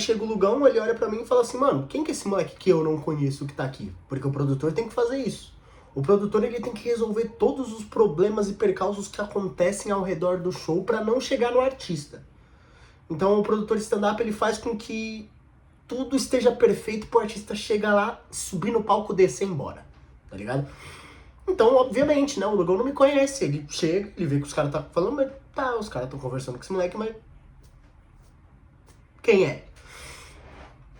Chega o Lugão, ele olha pra mim e fala assim, mano, quem que é esse moleque que eu não conheço que tá aqui? Porque o produtor tem que fazer isso. O produtor, ele tem que resolver todos os problemas e percalços que acontecem ao redor do show pra não chegar no artista. Então o produtor de stand-up, ele faz com que tudo esteja perfeito pro artista chegar lá, subir no palco, descer e ir embora, tá ligado? Então, obviamente, né, o Lugão não me conhece, ele chega, ele vê que os caras tá falando, mas tá, os caras tão conversando com esse moleque, mas quem é?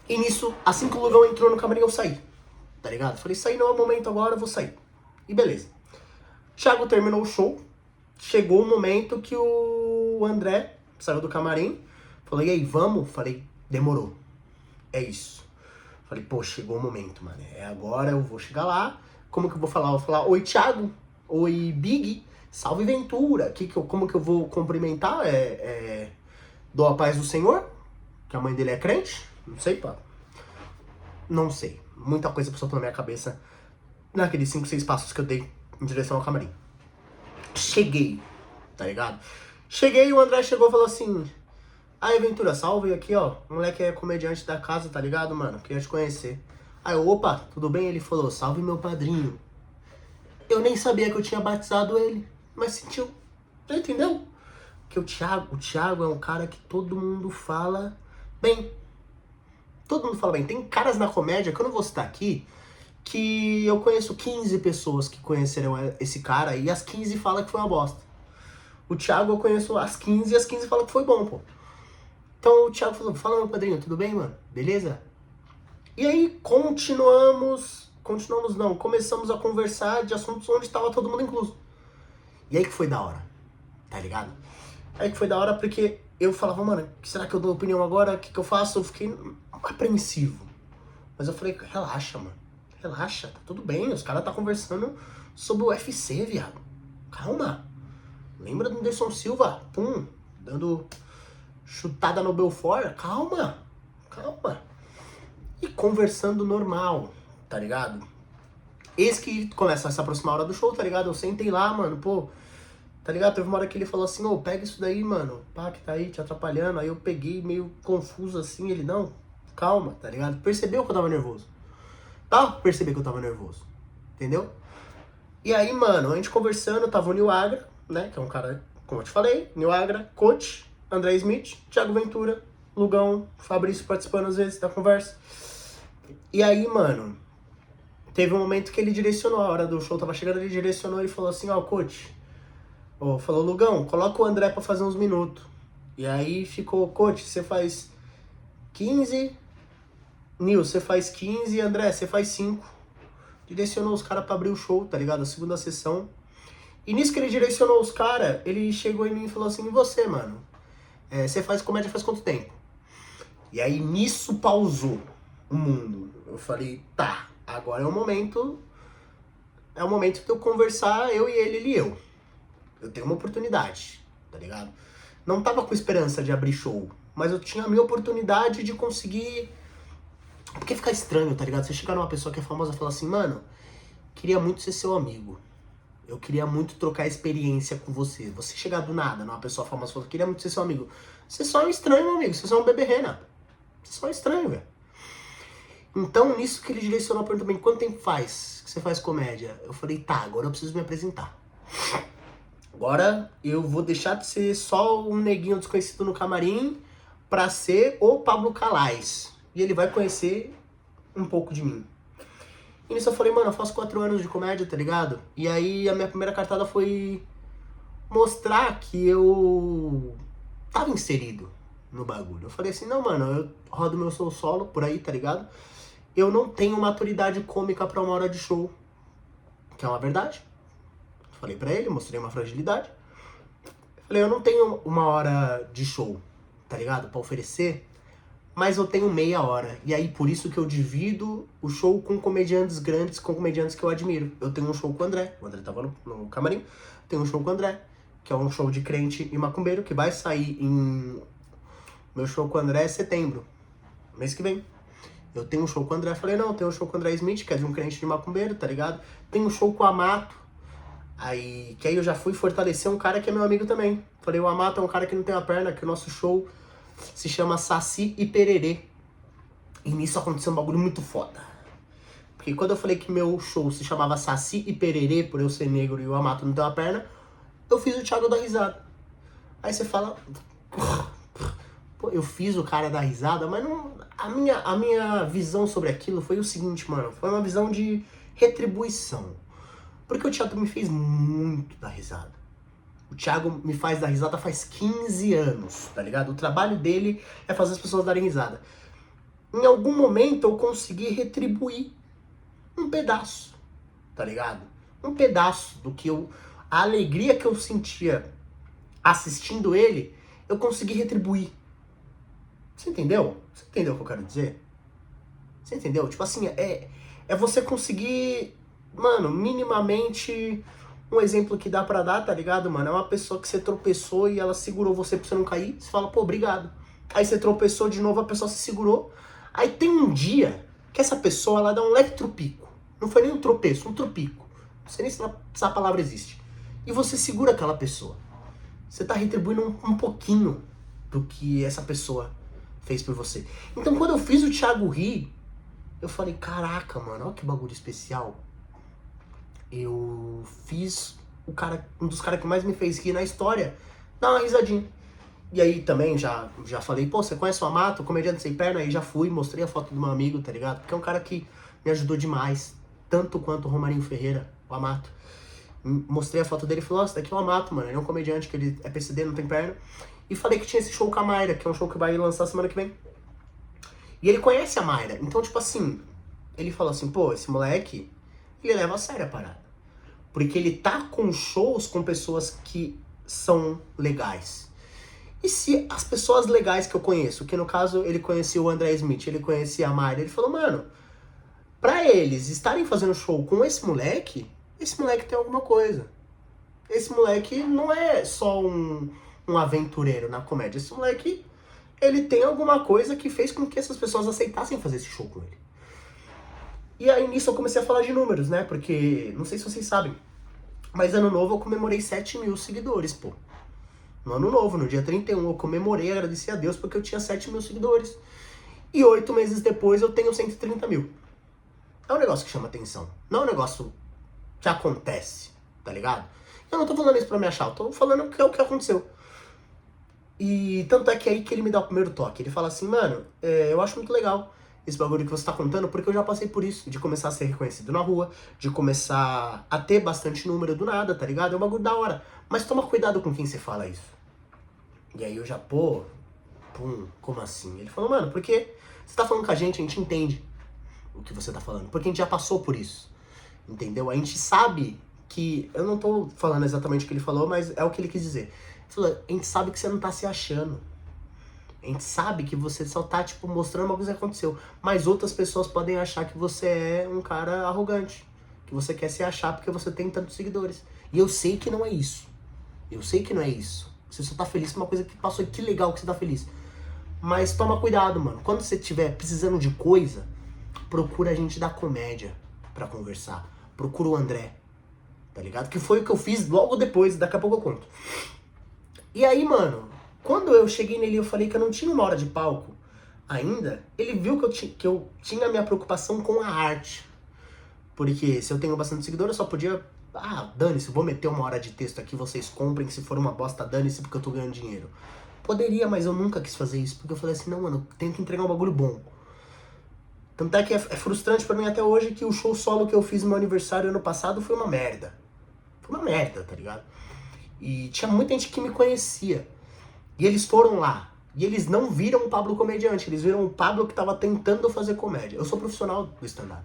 E nisso, assim que o Lugão entrou no camarim, eu saí, tá ligado? Falei, sair não é o momento agora, eu vou sair. E beleza. Thiago terminou o show, chegou o momento que o André saiu do camarim, falou, e aí, vamos? Falei, demorou, é isso. Falei, pô, chegou o momento, mano, é agora, eu vou chegar lá. Como que eu vou falar? Eu vou falar, oi, Thiago, oi, Big, salve Ventura. Como que eu vou cumprimentar? Dou a paz do Senhor, que a mãe dele é crente? Não sei, pá. Não sei. Muita coisa passou pela minha cabeça naqueles 5, 6 passos que eu dei em direção ao camarim. Cheguei, tá ligado? Cheguei e o André chegou e falou assim, aí, Ventura, salve aqui, ó. O moleque é comediante da casa, tá ligado, mano? Queria te conhecer. Aí, opa, tudo bem? Ele falou, salve meu padrinho. Eu nem sabia que eu tinha batizado ele, mas sentiu, entendeu? Que o Thiago é um cara que todo mundo fala bem. Todo mundo fala bem. Tem caras na comédia, que eu não vou citar aqui, que eu conheço 15 pessoas que conheceram esse cara e as 15 falam que foi uma bosta. O Thiago eu conheço as 15 e as 15 falam que foi bom, pô. Então o Thiago falou, fala meu padrinho, tudo bem, mano? Beleza? E aí começamos a conversar de assuntos onde estava todo mundo incluso. E aí que foi da hora, tá ligado? Aí que foi da hora porque eu falava, mano, será que eu dou opinião agora? O que eu faço? Eu fiquei apreensivo. Mas eu falei, relaxa, mano. Relaxa, tá tudo bem. Os caras tá conversando sobre o UFC, viado. Calma. Lembra do Anderson Silva? Pum, dando chutada no Belfort? Calma. E conversando normal, tá ligado? Eis que começa a se aproximar a hora do show, tá ligado? Eu sentei lá, mano, pô, tá ligado? Teve uma hora que ele falou assim, ô, pega isso daí, mano, pá, que tá aí te atrapalhando. Aí eu peguei meio confuso assim, ele, não, calma, tá ligado? Percebeu que eu tava nervoso. Perceber que eu tava nervoso, entendeu? E aí, mano, a gente conversando, tava o Nil Agra, né, que é um cara, como eu te falei, Nil Agra, coach, André Smith, Thiago Ventura, Lugão, Fabrício participando às vezes da conversa. E aí, mano, teve um momento que ele direcionou, a hora do show tava chegando, ele direcionou e falou assim, ó, coach, falou, Lugão, coloca o André pra fazer uns minutos. E aí ficou, coach, você faz 15, Nil, você faz 15, André, você faz 5. Direcionou os caras pra abrir o show, tá ligado? A segunda sessão. E nisso que ele direcionou os caras, ele chegou em mim e falou assim, e você, mano? Você faz comédia faz quanto tempo? E aí nisso pausou o mundo. Eu falei, tá, agora é o momento de eu conversar, eu e ele e eu. Eu tenho uma oportunidade, tá ligado? Não tava com esperança de abrir show, mas eu tinha a minha oportunidade de conseguir... Porque fica estranho, tá ligado? Você chegar numa pessoa que é famosa e falar assim, mano, queria muito ser seu amigo. Eu queria muito trocar experiência com você. Você chegar do nada numa pessoa famosa e falar, queria muito ser seu amigo. Você só é um estranho, meu amigo. Você só é um bebê rena. Você só é estranho, velho. Então, nisso que ele direcionou pra mim também, quanto tempo faz que você faz comédia? Eu falei, tá, agora eu preciso me apresentar. Agora eu vou deixar de ser só um neguinho desconhecido no camarim pra ser o Pablo Calais. E ele vai conhecer um pouco de mim. E nisso eu falei, mano, eu faço 4 anos de comédia, tá ligado? E aí a minha primeira cartada foi mostrar que eu tava inserido no bagulho. Eu falei assim, não, mano, eu rodo meu solo por aí, tá ligado? Eu não tenho maturidade cômica pra uma hora de show. Que é uma verdade. Falei pra ele, mostrei uma fragilidade. Falei, eu não tenho uma hora de show, tá ligado? Pra oferecer, mas eu tenho meia hora. E aí, por isso que eu divido o show com comediantes grandes, com comediantes que eu admiro. Eu tenho um show com o André tava no camarim. Tenho um show com o André, que é um show de crente e macumbeiro, que vai sair em... Meu show com o André é setembro, mês que vem. Eu tenho um show com o André, falei, não, eu tenho um show com o André Smith, que é de um crente de macumbeiro, tá ligado? Tenho um show com o Amato, que aí eu já fui fortalecer um cara que é meu amigo também. Falei, o Amato é um cara que não tem a perna, que o nosso show se chama Saci e Pererê. E nisso aconteceu um bagulho muito foda. Porque quando eu falei que meu show se chamava Saci e Pererê, por eu ser negro e o Amato não ter uma perna, eu fiz o Thiago dar risada. Aí você fala... Pô, eu fiz o cara dar risada, mas não... A minha visão sobre aquilo foi o seguinte, mano. Foi uma visão de retribuição. Porque o Thiago me fez muito dar risada. O Thiago me faz dar risada faz 15 anos, tá ligado? O trabalho dele é fazer as pessoas darem risada. Em algum momento eu consegui retribuir um pedaço, tá ligado? Um pedaço do que eu... A alegria que eu sentia assistindo ele, eu consegui retribuir. Você entendeu? Você entendeu o que eu quero dizer? Você entendeu? Tipo assim, é você conseguir, mano, minimamente... Um exemplo que dá pra dar, tá ligado, mano? É uma pessoa que você tropeçou e ela segurou você pra você não cair. Você fala, pô, obrigado. Aí você tropeçou de novo, a pessoa se segurou. Aí tem um dia que essa pessoa, ela dá um leve tropico. Não foi nem um tropeço, um tropico. Não sei nem se essa palavra existe. E você segura aquela pessoa. Você tá retribuindo um pouquinho do que essa pessoa fez por você. Então quando eu fiz o Thiago rir, eu falei, caraca, mano, olha que bagulho especial. Eu fiz um dos caras que mais me fez rir na história, dar uma risadinha. E aí também já falei, pô, você conhece o Amato, comediante sem perna? Aí já fui, mostrei a foto do meu amigo, tá ligado? Porque é um cara que me ajudou demais, tanto quanto o Romarinho Ferreira, o Amato. Mostrei a foto dele e falei, nossa, daqui é o Amato, mano, ele é um comediante, que ele é PCD, não tem perna. E falei que tinha esse show com a Mayra, que é um show que vai lançar semana que vem. E ele conhece a Mayra, então tipo assim, ele falou assim, pô, esse moleque, ele leva a sério a parada. Porque ele tá com shows com pessoas que são legais. E se as pessoas legais que eu conheço, que no caso ele conhecia o André Smith, ele conhecia a Mayra, ele falou, mano, pra eles estarem fazendo show com esse moleque tem alguma coisa. Esse moleque não é só um aventureiro na comédia. Esse moleque, ele tem alguma coisa que fez com que essas pessoas aceitassem fazer esse show com ele. E aí nisso eu comecei a falar de números, né? Porque, não sei se vocês sabem, mas ano novo eu comemorei 7 mil seguidores, pô. No ano novo, no dia 31, eu comemorei, agradeci a Deus porque eu tinha 7 mil seguidores. E 8 meses depois eu tenho 130 mil. É um negócio que chama atenção. Não é um negócio que acontece, tá ligado? Eu não tô falando isso pra me achar, eu tô falando que é o que aconteceu. E tanto é que é aí que ele me dá o primeiro toque. Ele fala assim, mano, eu acho muito legal esse bagulho que você tá contando, porque eu já passei por isso, de começar a ser reconhecido na rua, de começar a ter bastante número do nada, tá ligado? É um bagulho da hora. Mas toma cuidado com quem você fala isso. E aí eu já, pô, como assim? Ele falou, mano, porque você tá falando com a gente entende o que você tá falando, porque a gente já passou por isso, entendeu? A gente sabe que, eu não tô falando exatamente o que ele falou, mas é o que ele quis dizer. Ele falou, a gente sabe que você não tá se achando. A gente sabe que você só tá, tipo, mostrando uma coisa que aconteceu. Mas outras pessoas podem achar que você é um cara arrogante. Que você quer se achar porque você tem tantos seguidores. E eu sei que não é isso. Eu sei que não é isso. Você só tá feliz com uma coisa que passou e que legal que você tá feliz. Mas toma cuidado, mano. Quando você estiver precisando de coisa, procura a gente da comédia pra conversar. Procura o André. Tá ligado? Que foi o que eu fiz logo depois. Daqui a pouco eu conto. E aí, mano... Quando eu cheguei nele e eu falei que eu não tinha uma hora de palco ainda, ele viu que eu tinha a minha preocupação com a arte. Porque se eu tenho bastante seguidor, eu só podia... Ah, dane-se, vou meter uma hora de texto aqui, vocês comprem, se for uma bosta, dane-se, porque eu tô ganhando dinheiro. Poderia, mas eu nunca quis fazer isso, porque eu falei assim, não, mano, eu tenho que entregar um bagulho bom. Tanto é que é frustrante pra mim até hoje que o show solo que eu fiz no meu aniversário ano passado foi uma merda. Foi uma merda, tá ligado? E tinha muita gente que me conhecia. E eles foram lá, e eles não viram o Pablo comediante, eles viram o Pablo que tava tentando fazer comédia. Eu sou profissional do stand-up.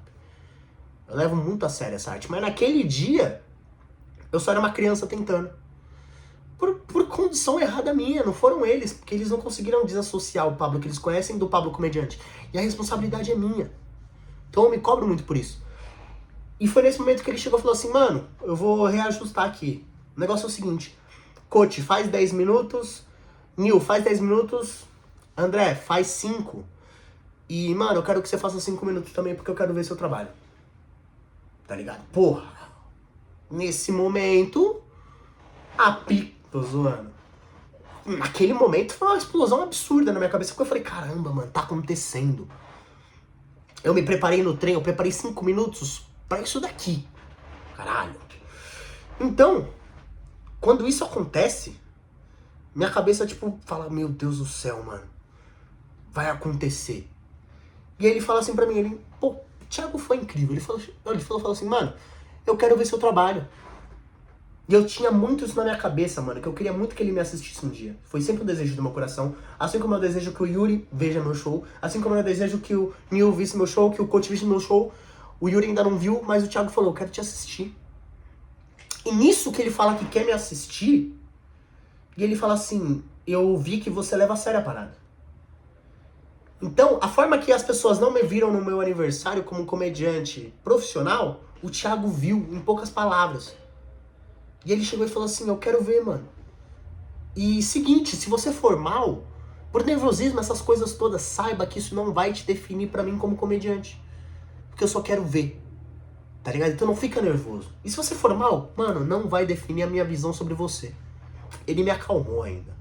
Eu levo muito a sério essa arte, mas naquele dia, eu só era uma criança tentando. Por condição errada minha, não foram eles, porque eles não conseguiram desassociar o Pablo que eles conhecem do Pablo comediante. E a responsabilidade é minha. Então eu me cobro muito por isso. E foi nesse momento que ele chegou e falou assim, mano, eu vou reajustar aqui. O negócio é o seguinte, coach, faz 10 minutos... Nil, faz 10 minutos. André, faz 5. E, mano, eu quero que você faça 5 minutos também, porque eu quero ver seu trabalho. Tá ligado? Porra. Nesse momento, tô zoando. Naquele momento foi uma explosão absurda na minha cabeça, porque eu falei, caramba, mano, tá acontecendo. Eu me preparei no trem, eu preparei 5 minutos pra isso daqui. Caralho. Então, quando isso acontece, minha cabeça, tipo, fala, meu Deus do céu, mano. Vai acontecer. E aí ele fala assim pra mim, ele, pô, o Thiago foi incrível. Ele falou assim, mano, eu quero ver seu trabalho. E eu tinha muito isso na minha cabeça, mano, que eu queria muito que ele me assistisse um dia. Foi sempre o desejo do meu coração. Assim como eu desejo que o Yuri veja meu show. Assim como eu desejo que o Nil visse meu show, que o Coach visse meu show. O Yuri ainda não viu, mas o Thiago falou, eu quero te assistir. E nisso que ele fala que quer me assistir, e ele fala assim, eu vi que você leva a sério a parada. Então, a forma que as pessoas não me viram no meu aniversário como um comediante profissional, o Thiago viu em poucas palavras. E ele chegou e falou assim, eu quero ver, mano. E seguinte, se você for mal, por nervosismo, essas coisas todas, saiba que isso não vai te definir pra mim como comediante. Porque eu só quero ver. Tá ligado? Então não fica nervoso. E se você for mal, mano, não vai definir a minha visão sobre você. Ele me acalmou ainda.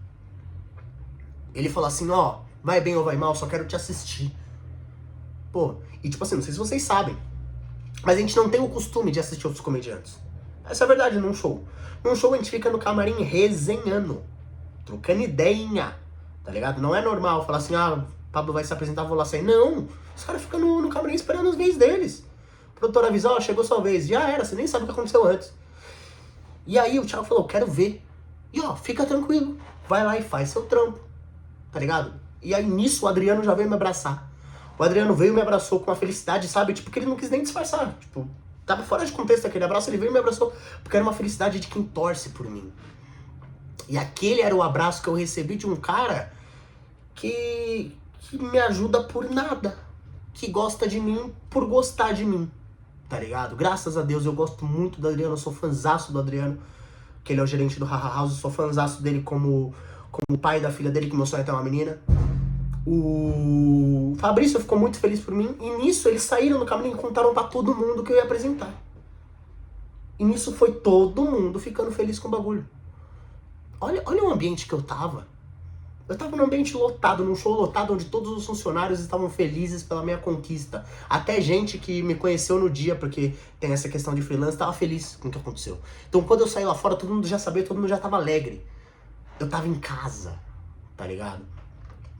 Ele falou assim, ó, vai bem ou vai mal, só quero te assistir. Pô, e tipo assim, não sei se vocês sabem, mas a gente não tem o costume de assistir outros comediantes. Essa é a verdade num show. Num show a gente fica no camarim resenhando, trocando ideinha, tá ligado? Não é normal falar assim, ah, Pablo vai se apresentar, vou lá sair. Não, os caras ficam no camarim esperando as vezes deles. O produtor avisa, ó, chegou sua vez. Já era, você nem sabe o que aconteceu antes. E aí o Thiago falou, quero ver. E ó, fica tranquilo, vai lá e faz seu trampo, tá ligado? E aí nisso o Adriano já veio me abraçar. O Adriano veio e me abraçou com uma felicidade, sabe? Tipo, que ele não quis nem disfarçar. Tipo, tava fora de contexto aquele abraço, ele veio e me abraçou porque era uma felicidade de quem torce por mim. E aquele era o abraço que eu recebi de um cara que me ajuda por nada. Que gosta de mim por gostar de mim, tá ligado? Graças a Deus eu gosto muito do Adriano, eu sou fãzaço do Adriano, que ele é o gerente do Haha House, eu sou fãzaço dele como pai da filha dele, que meu sonho é ter uma menina. O Fabrício ficou muito feliz por mim, e nisso eles saíram no caminho e contaram pra todo mundo que eu ia apresentar. E nisso foi todo mundo ficando feliz com o bagulho. Olha o ambiente que eu tava. Eu tava num ambiente lotado, num show lotado, onde todos os funcionários estavam felizes pela minha conquista. Até gente que me conheceu no dia, porque tem essa questão de freelance, tava feliz com o que aconteceu. Então quando eu saí lá fora, todo mundo já sabia, todo mundo já tava alegre. Eu tava em casa, tá ligado?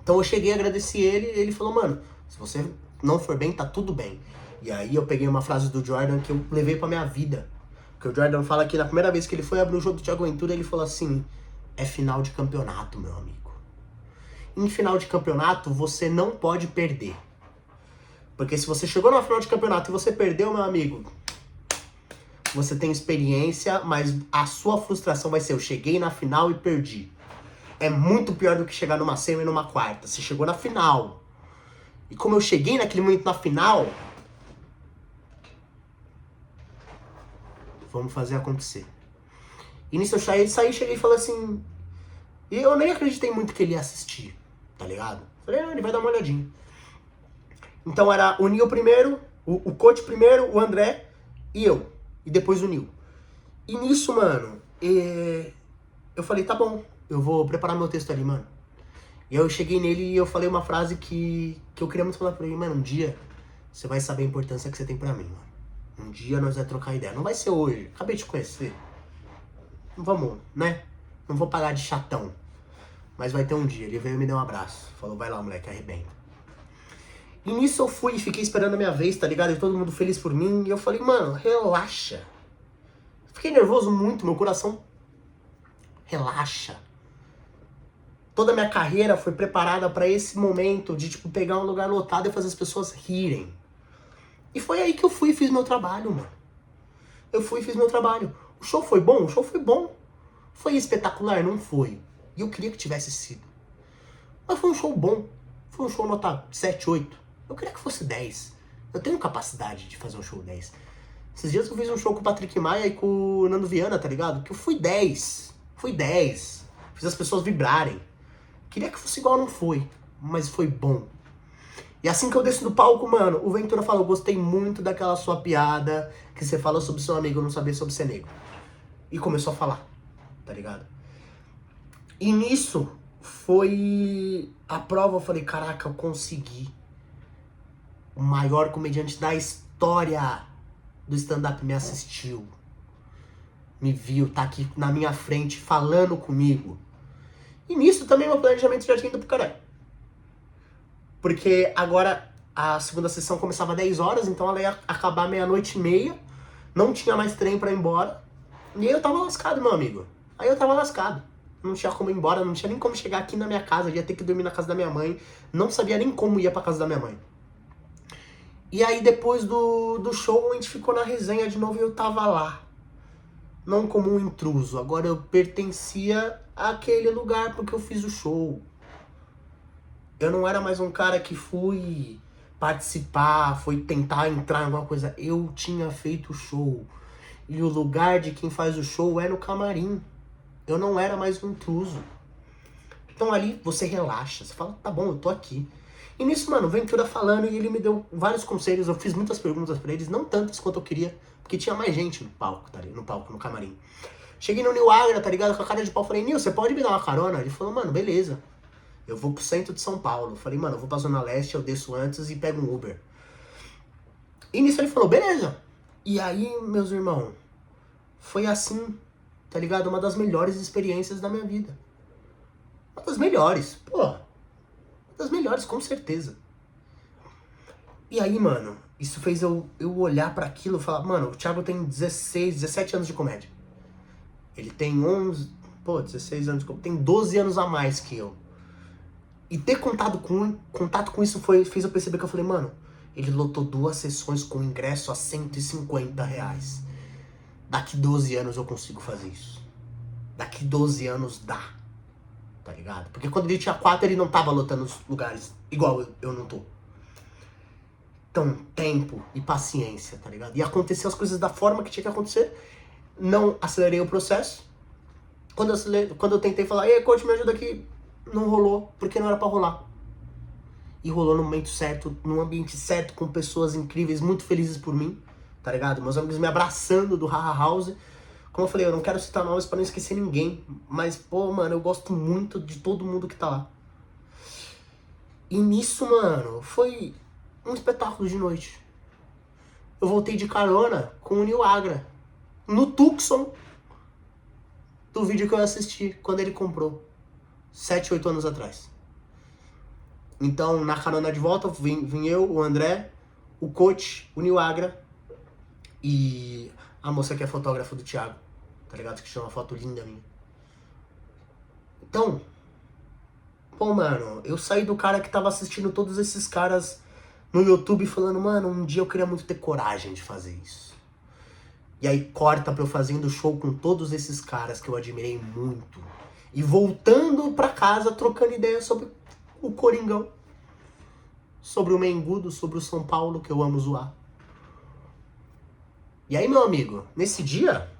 Então eu cheguei, agradeci ele, e ele falou, mano, se você não for bem, tá tudo bem. E aí eu peguei uma frase do Jordan que eu levei pra minha vida. Porque o Jordan fala que na primeira vez que ele foi abrir o jogo do Thiago Ventura, ele falou assim, é final de campeonato, meu amigo. Em final de campeonato, você não pode perder. Porque se você chegou na final de campeonato e você perdeu, meu amigo, você tem experiência, mas a sua frustração vai ser, eu cheguei na final e perdi. É muito pior do que chegar numa semi e numa quarta. Você chegou na final. E como eu cheguei naquele momento na final, vamos fazer acontecer. E nisso eu saí, cheguei e falei assim... E eu nem acreditei muito que ele ia assistir, tá ligado? Falei, ah, ele vai dar uma olhadinha. Então era o Nil primeiro, o Coach primeiro, o André e eu. E depois o Nil. E nisso, mano, eu falei, tá bom, eu vou preparar meu texto ali, mano. E eu cheguei nele e eu falei uma frase que eu queria muito falar pra ele, mano, um dia você vai saber a importância que você tem pra mim, mano. Um dia nós vamos trocar ideia. Não vai ser hoje, acabei de te conhecer. Vamos, né? Não vou pagar de chatão. Mas vai ter um dia. Ele veio e me deu um abraço. Falou, vai lá, moleque, arrebenta. E nisso eu fui e fiquei esperando a minha vez, tá ligado? E todo mundo feliz por mim. E eu falei, mano, relaxa. Fiquei nervoso muito, meu coração relaxa. Toda a minha carreira foi preparada pra esse momento de, tipo, pegar um lugar lotado e fazer as pessoas rirem. E foi aí que eu fui e fiz meu trabalho, mano. Eu fui e fiz meu trabalho. O show foi bom? O show foi bom. Foi espetacular? Não foi. E eu queria que tivesse sido. Mas foi um show bom. Foi um show nota 7, 8. Eu queria que fosse 10. Eu tenho capacidade de fazer um show 10. Esses dias eu fiz um show com o Patrick Maia e com o Nando Viana, tá ligado? Que eu fui 10. Fui 10. Fiz as pessoas vibrarem. Queria que fosse igual, não foi. Mas foi bom. E assim que eu desço do palco, mano, o Ventura falou, gostei muito daquela sua piada que você falou sobre seu amigo não saber sobre ser negro. E começou a falar, tá ligado? E nisso foi a prova, eu falei, caraca, eu consegui. O maior comediante da história do stand-up me assistiu. Me viu, tá aqui na minha frente falando comigo. E nisso também meu planejamento já tinha ido pro caralho. Porque agora a segunda sessão começava às 10 horas, então ela ia acabar 00:30. Não tinha mais trem pra ir embora. E aí eu tava lascado, meu amigo. Aí eu tava lascado. Não tinha como ir embora, não tinha nem como chegar aqui na minha casa. Eu ia ter que dormir na casa da minha mãe. Não sabia nem como ia pra casa da minha mãe. E aí depois do show a gente ficou na resenha de novo e eu tava lá. Não como um intruso. Agora eu pertencia àquele lugar porque eu fiz o show. Eu não era mais um cara que fui participar, foi tentar entrar em alguma coisa. Eu tinha feito o show. E o lugar de quem faz o show é no camarim. Eu não era mais um intruso. Então ali você relaxa, você fala, tá bom, eu tô aqui. E nisso, mano, o Ventura falando e ele me deu vários conselhos, eu fiz muitas perguntas pra eles, não tantas quanto eu queria, porque tinha mais gente no palco, tá ligado? No camarim. Cheguei no Nil Agra, tá ligado? Com a cara de pau, falei, Nil, você pode me dar uma carona? Ele falou, mano, beleza. Eu vou pro centro de São Paulo. Eu falei, mano, eu vou pra Zona Leste, eu desço antes e pego um Uber. E nisso ele falou, beleza. E aí, meus irmãos, foi assim, tá ligado? Uma das melhores experiências da minha vida. Uma das melhores, pô. Uma das melhores, com certeza. E aí, mano, isso fez eu olhar pra aquilo e falar, mano, o Thiago tem 16, 17 anos de comédia. Ele tem 11, 16 anos de comédia. Tem 12 anos a mais que eu. E ter contato com isso fez eu perceber que eu falei, mano, ele lotou 2 sessões com ingresso a R$150. Daqui 12 anos eu consigo fazer isso. Daqui 12 anos dá. Tá ligado? Porque quando ele tinha 4, ele não tava lotando os lugares igual eu não tô. Então, tempo e paciência, tá ligado? E aconteceu as coisas da forma que tinha que acontecer. Não acelerei o processo. Quando eu tentei falar, ei, coach, me ajuda aqui, não rolou, porque não era pra rolar. E rolou no momento certo, num ambiente certo, com pessoas incríveis, muito felizes por mim, tá ligado? Meus amigos me abraçando do Haha House. Como eu falei, eu não quero citar nomes pra não esquecer ninguém, mas, pô, mano, eu gosto muito de todo mundo que tá lá. E nisso, mano, foi um espetáculo de noite. Eu voltei de carona com o Nil Agra, no Tucson, do vídeo que eu assisti, quando ele comprou, 7, 8 anos atrás. Então, na carona de volta, vim eu, o André, o coach, o Nil Agra e a moça que é fotógrafa do Thiago, tá ligado? Que tirou uma foto linda minha. Então, pô, mano, eu saí do cara que tava assistindo todos esses caras no YouTube falando, mano, um dia eu queria muito ter coragem de fazer isso. E aí corta pra eu fazendo show com todos esses caras que eu admirei muito. E voltando pra casa, trocando ideia sobre o Coringão. Sobre o Mengudo, sobre o São Paulo, que eu amo zoar. E aí, meu amigo, nesse dia,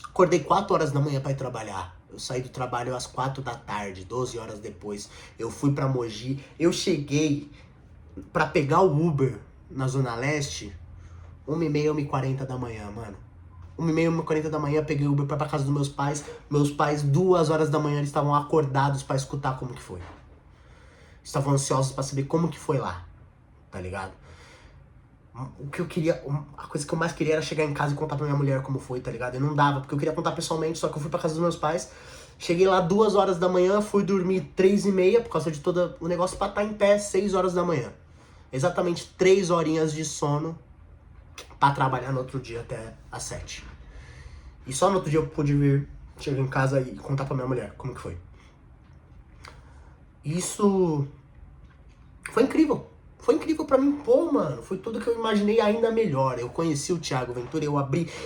acordei 4 horas da manhã pra ir trabalhar. Eu saí do trabalho às 4 da tarde, 12 horas depois. Eu fui pra Mogi. Eu cheguei pra pegar o Uber na Zona Leste, 1h30, 1h40 da manhã, mano. 1h30, 1h40 da manhã, peguei o Uber pra casa dos meus pais. Meus pais, 2 horas da manhã, eles estavam acordados pra escutar como que foi. Estavam ansiosos pra saber como que foi lá, tá ligado? O que eu queria, a coisa que eu mais queria era chegar em casa e contar pra minha mulher como foi, tá ligado? E não dava, porque eu queria contar pessoalmente, só que eu fui pra casa dos meus pais. Cheguei lá 2 horas da manhã, fui dormir 3h30, por causa de todo o negócio pra estar em pé 6 horas da manhã. Exatamente 3 horinhas de sono pra trabalhar no outro dia até às 7. E só no outro dia eu pude vir, chegar em casa e contar pra minha mulher como que foi. Isso foi incrível. Foi incrível pra mim, pô, mano. Foi tudo que eu imaginei, ainda melhor. Eu conheci o Thiago Ventura,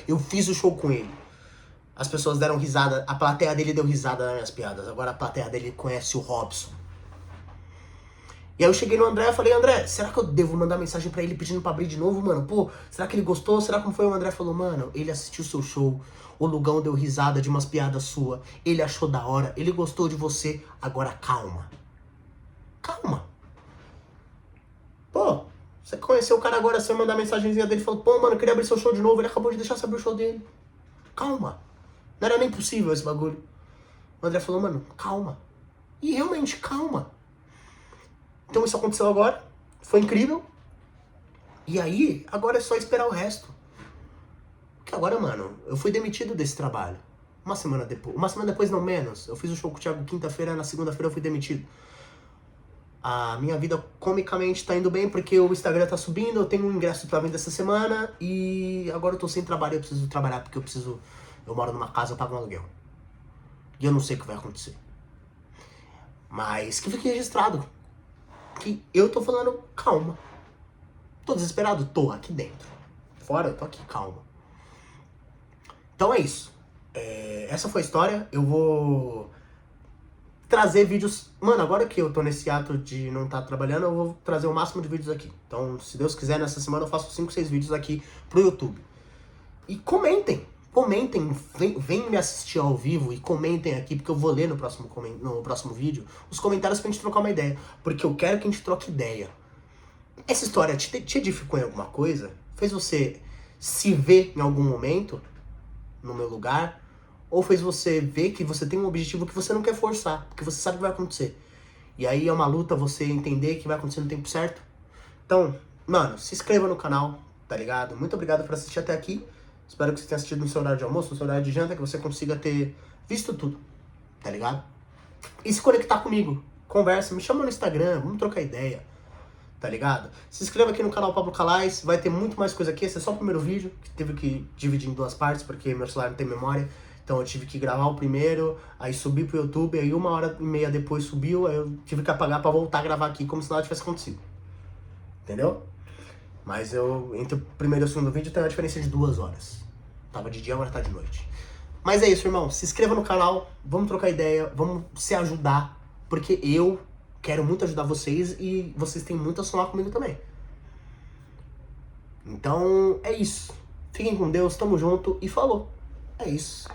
eu fiz o show com ele. As pessoas deram risada, a plateia dele deu risada nas minhas piadas. Agora a plateia dele conhece o Robson. E aí eu cheguei no André e falei, André, será que eu devo mandar mensagem pra ele pedindo pra abrir de novo, mano? Pô, será que ele gostou? Será como foi? O André falou, mano, ele assistiu o seu show. O Lugão deu risada de umas piadas suas. Ele achou da hora. Ele gostou de você. Agora calma. Calma. Pô, você conheceu o cara agora, você mandar a mensagenzinha dele e falou, pô, mano, eu queria abrir seu show de novo, ele acabou de deixar você abrir o show dele. Calma. Não era nem possível esse bagulho. O André falou, mano, calma. E realmente, calma. Então isso aconteceu agora, foi incrível. E aí, agora é só esperar o resto. Porque agora, mano, eu fui demitido desse trabalho. Uma semana depois não menos. Eu fiz o show com o Thiago quinta-feira, na segunda-feira eu fui demitido. A minha vida comicamente tá indo bem porque o Instagram tá subindo, eu tenho um ingresso pra venda essa semana e agora eu tô sem trabalho, eu preciso trabalhar porque eu moro numa casa, eu pago um aluguel. E eu não sei o que vai acontecer. Mas que fique registrado que eu tô falando calma. Tô desesperado? Tô aqui dentro. Fora, eu tô aqui, calma. Então é isso. Essa foi a história. Eu vou trazer vídeos. Mano, agora que eu tô nesse ato de não estar trabalhando, eu vou trazer o máximo de vídeos aqui. Então, se Deus quiser, nessa semana eu faço 5, 6 vídeos aqui pro YouTube. E comentem. Comentem, vem me assistir ao vivo e comentem aqui, porque eu vou ler no próximo vídeo os comentários pra gente trocar uma ideia. Porque eu quero que a gente troque ideia. Essa história te edificou em alguma coisa? Fez você se ver em algum momento no meu lugar? Ou fez você ver que você tem um objetivo que você não quer forçar, porque você sabe que vai acontecer? E aí é uma luta você entender que vai acontecer no tempo certo? Então, mano, se inscreva no canal, tá ligado? Muito obrigado por assistir até aqui. Espero que você tenha assistido no seu horário de almoço, no seu horário de janta, que você consiga ter visto tudo, tá ligado? E se conectar comigo. Conversa, me chama no Instagram, vamos trocar ideia. Tá ligado? Se inscreva aqui no canal Pablo Calais, vai ter muito mais coisa aqui. Esse é só o primeiro vídeo, que teve que dividir em 2 partes, porque meu celular não tem memória. Então eu tive que gravar o primeiro, aí subir pro YouTube, aí 1h30 depois subiu, aí eu tive que apagar pra voltar a gravar aqui, como se nada tivesse acontecido. Entendeu? Mas entre o primeiro e o segundo vídeo tem uma diferença de 2 horas. Tava de dia, agora tá de noite. Mas é isso, irmão. Se inscreva no canal, vamos trocar ideia, vamos se ajudar, porque eu quero muito ajudar vocês e vocês têm muito a somar comigo também. Então, é isso. Fiquem com Deus, tamo junto e falou. É isso.